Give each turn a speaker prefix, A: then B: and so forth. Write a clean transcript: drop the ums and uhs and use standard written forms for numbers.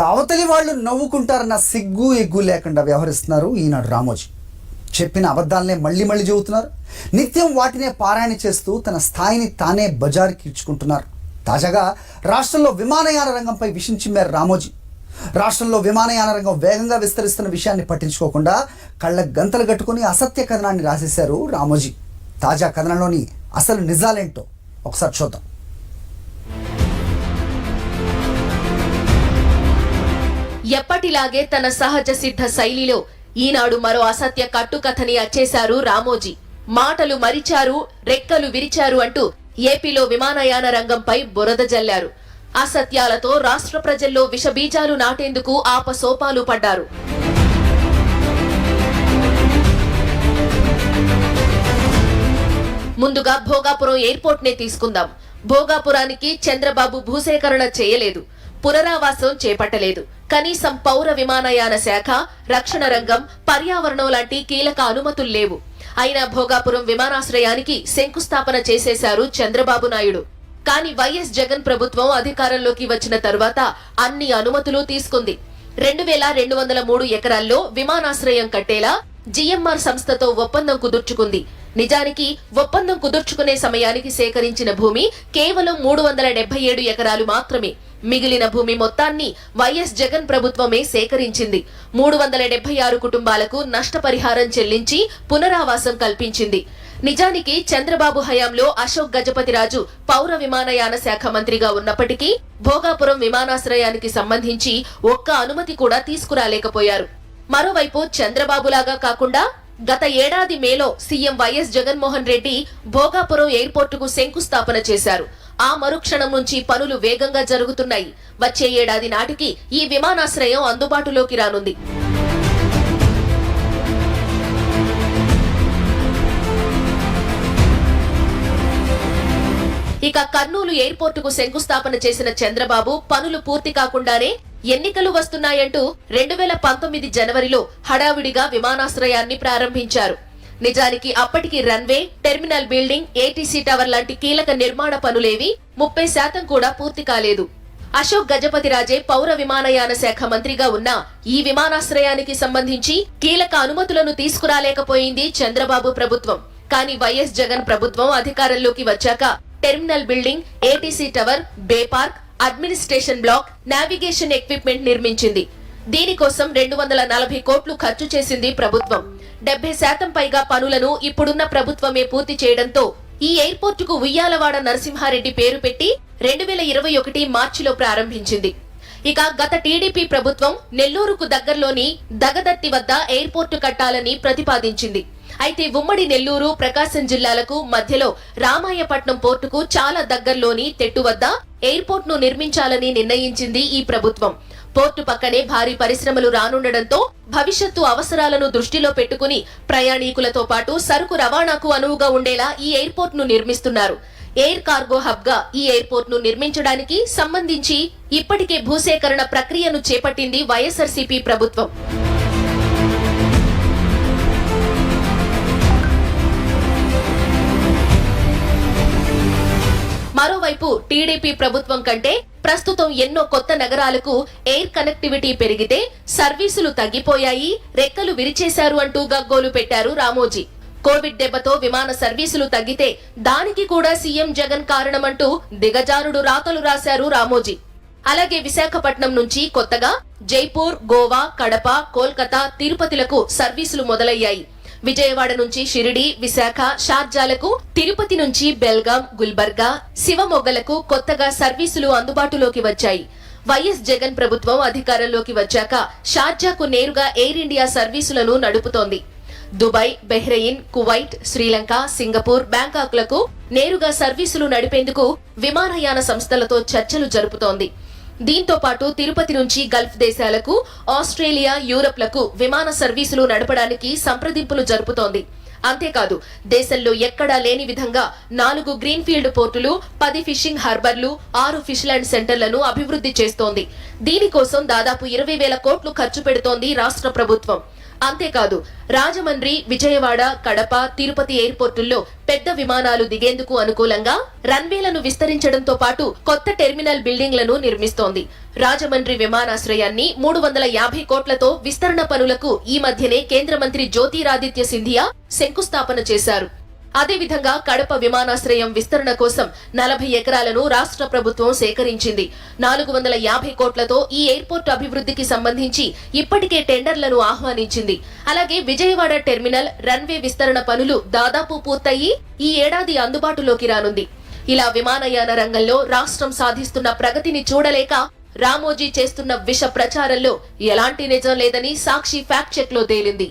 A: అవతలి వాళ్ళు నవ్వుకుంటారన్న సిగ్గు ఎగ్గు లేకుండా వ్యవహరిస్తున్నారు ఈనాడు రామోజీ. చెప్పిన అబద్ధాలనే మళ్ళీ మళ్ళీ చెబుతున్నారు. నిత్యం వాటినే పారాయణ చేస్తూ తన స్థాయిని తానే బజారుకి ఇచ్చుకుంటున్నారు. తాజాగా రాష్ట్రంలో విమానయాన రంగంపై విషం చిమ్మారు రామోజీ. రాష్ట్రంలో విమానయాన రంగం వేగంగా విస్తరిస్తున్న విషయాన్ని పట్టించుకోకుండా కళ్ళ గంతలు కట్టుకుని అసత్య కథనాన్ని రాసేశారు రామోజీ. తాజా కథనంలోని అసలు నిజాలేంటో ఒకసారి చూద్దాం.
B: ఎప్పటిలాగే తన సహజ సిద్ధ శైలిలో ఈనాడు మరో అసత్య కట్టుకథని అచ్చేశారు రామోజీ. మాటలు మరిచారు, రెక్కలు విరిచారు అంటూ ఏపీలో విమానయాన రంగంపై బురద జల్లారు. అసత్యాలతో రాష్ట్ర ప్రజల్లో విషబీజాలు నాటేందుకు ఆపసోపాలు పడ్డారు. ముందుగా భోగాపురం ఎయిర్పోర్ట్ నే తీసుకుందాం. భోగాపురానికి చంద్రబాబు భూసేకరణ చేయలేదు, పునరావాసం చేపట్టలేదు. కనీసం పౌర విమానయాన శాఖ, రక్షణ రంగం, పర్యావరణం లాంటి కీలక అనుమతులు లేవు. అయినా భోగాపురం విమానాశ్రయానికి శంకుస్థాపన చేసేశారు చంద్రబాబు నాయుడు. కానీ వైఎస్ జగన్ ప్రభుత్వం అధికారంలోకి వచ్చిన తరువాత అన్ని అనుమతులు తీసుకుంది. 2203 ఎకరాల్లో విమానాశ్రయం కట్టేలా జిఎంఆర్ సంస్థతో ఒప్పందం కుదుర్చుకుంది. నిజానికి ఒప్పందం కుదుర్చుకునే సమయానికి సేకరించిన భూమి కేవలం 377 ఎకరాలు మాత్రమే. మిగిలిన భూమి మొత్తాన్ని వైఎస్ జగన్ ప్రభుత్వమే సేకరించింది. 376 కుటుంబాలకు నష్టపరిహారం చెల్లించి పునరావాసం కల్పించింది. నిజానికి చంద్రబాబు హయాంలో అశోక్ గజపతిరాజు పౌర విమానయాన శాఖ మంత్రిగా ఉన్నప్పటికీ భోగాపురం విమానాశ్రయానికి సంబంధించి ఒక్క అనుమతి కూడా తీసుకురాలేకపోయారు. మరోవైపు చంద్రబాబులాగా కాకుండా గత ఏడాది మేలో సీఎం వైఎస్ జగన్మోహన్ రెడ్డి భోగాపురం ఎయిర్పోర్టుకు శంకుస్థాపన చేశారు. ఆ మరుక్షణం నుంచి పనులు వేగంగా జరుగుతున్నాయి. వచ్చే ఏడాది నాటికి ఈ విమానాశ్రయం అందుబాటులోకి రానుంది. ఇక కర్నూలు ఎయిర్పోర్టుకు శంకుస్థాపన చేసిన చంద్రబాబు పనులు పూర్తి కాకుండానే ఎన్నికలు వస్తున్నాయంటూ 2019 జనవరిలో హడావిడిగా విమానాశ్రయాన్ని ప్రారంభించారు. నిజానికి అప్పటికి runway, terminal building, ATC tower లాంటి కీలక నిర్మాణ పనులేవి 30% కూడా పూర్తి కాలేదు. అశోక్ గజపతిరాజే పౌర విమానయాన శాఖ మంత్రిగా ఉన్న ఈ విమానాశ్రయానికి సంబంధించి కీలక అనుమతులను తీసుకురాలేకపోయింది చంద్రబాబు ప్రభుత్వం. కానీ వైఎస్ జగన్ ప్రభుత్వం అధికారంలోకి వచ్చాక terminal building, ATC tower, bay park, administration block, navigation equipment నిర్మించింది. దీనికోసం 240 కోట్లు ఖర్చు చేసింది ప్రభుత్వం. 70% పైగా పనులను ఇప్పుడున్న ప్రభుత్వమే పూర్తి చేయడంతో ఈ ఎయిర్పోర్టుకు ఉయ్యాలవాడ నరసింహారెడ్డి పేరు పెట్టి 2021 మార్చిలో ప్రారంభించింది. ఇక గత టీడీపీ ప్రభుత్వం నెల్లూరుకు దగ్గరలోని దగదర్తి వద్ద ఎయిర్పోర్టు కట్టాలని ప్రతిపాదించింది. అయితే ఉమ్మడి నెల్లూరు, ప్రకాశం జిల్లాలకు మధ్యలో రామాయపట్నం పోర్టుకు చాలా దగ్గరలోని తెట్టు వద్ద ఎయిర్పోర్ట్ ను నిర్మించాలని నిర్ణయించింది ఈ ప్రభుత్వం. పోర్టు పక్కనే భారీ పరిశ్రమలు రానుండడంతో భవిష్యత్తు అవసరాలను దృష్టిలో పెట్టుకుని ప్రయాణికులతో పాటు సరుకు రవాణాకు అనువుగా ఉండేలా ఈ ఎయిర్పోర్ట్ ను నిర్మిస్తున్నారు. ఎయిర్ కార్గో హబ్ గా ఈ ఎయిర్పోర్ట్ ను నిర్మించడానికి సంబంధించి ఇప్పటికే భూసేకరణ ప్రక్రియను చేపట్టింది వైఎస్ఆర్సీపీ ప్రభుత్వం. మరోవైపు టీడీపీ ప్రభుత్వం కంటే ప్రస్తుతం ఎన్నో కొత్త నగరాలకు ఎయిర్ కనెక్టివిటీ పెరిగితే సర్వీసులు తగ్గిపోయాయి, రెక్కలు విరిచేశారు అంటూ గగ్గోలు పెట్టారు రామోజీ. కోవిడ్ దెబ్బతో విమాన సర్వీసులు తగ్గితే దానికి కూడా సీఎం జగన్ కారణమంటూ దిగజారుడు రాతలు రాశారు రామోజీ. అలాగే విశాఖపట్నం నుంచి కొత్తగా జైపూర్, గోవా, కడప, కోల్కతా, తిరుపతిలకు సర్వీసులు మొదలయ్యాయి. విజయవాడ నుంచి షిరిడి, విశాఖ, షార్జాలకు, తిరుపతి నుంచి బెల్గాం, గుల్బర్గా, శివమొగ్గలకు కొత్తగా సర్వీసులు అందుబాటులోకి వచ్చాయి. వైఎస్ జగన్ ప్రభుత్వం అధికారంలోకి వచ్చాక షార్జాకు నేరుగా ఎయిర్ ఇండియా సర్వీసులను నడుపుతోంది. Dubai, Bahrain, Kuwait, Sri Lanka, Singapore, బ్యాంకాక్లకు నేరుగా సర్వీసులు నడిపేందుకు విమానయాన సంస్థలతో చర్చలు జరుపుతోంది. దీంతో పాటు తిరుపతి నుంచి గల్ఫ్ దేశాలకు, ఆస్ట్రేలియా, యూరప్లకు విమాన సర్వీసులు నడపడానికి సంప్రదింపులు జరుపుతోంది. అంతేకాదు దేశంలో ఎక్కడా లేని విధంగా 4 గ్రీన్ఫీల్డ్ పోర్టులు, 10 ఫిషింగ్ హార్బర్లు, 6 ఫిష్ ల్యాండ్ సెంటర్లను అభివృద్ధి చేస్తోంది. దీనికోసం దాదాపు 20,000 కోట్లు ఖర్చు పెడుతోంది రాష్ట్ర ప్రభుత్వం. అంతేకాదు రాజమండ్రి, విజయవాడ, కడప, తిరుపతి ఎయిర్పోర్టుల్లో పెద్ద విమానాలు దిగేందుకు అనుకూలంగా రన్వేలను విస్తరించడంతో పాటు కొత్త టెర్మినల్ బిల్డింగ్లను నిర్మిస్తోంది. రాజమండ్రి విమానాశ్రయాన్ని 350 కోట్లతో విస్తరణ పనులకు ఈ మధ్యనే కేంద్ర మంత్రి జ్యోతిరాదిత్య సింధియా శంకుస్థాపన చేశారు. అదేవిధంగా కడప విమానాశ్రయం విస్తరణ కోసం 40 ఎకరాలను రాష్ట్ర ప్రభుత్వం సేకరించింది. 450 కోట్లతో ఈ ఎయిర్పోర్ట్ అభివృద్ధికి సంబంధించి ఇప్పటికే టెండర్లను ఆహ్వానించింది. అలాగే విజయవాడ టెర్మినల్, రన్వే విస్తరణ పనులు దాదాపు పూర్తయి ఈ ఏడాది అందుబాటులోకి రానుంది. ఇలా విమానయాన రంగంలో రాష్ట్రం సాధిస్తున్న ప్రగతిని చూడలేక రామోజీ చేస్తున్న విష ప్రచారంలో ఎలాంటి నిజం లేదని సాక్షి ఫ్యాక్ట్ చెక్ లో తేలింది.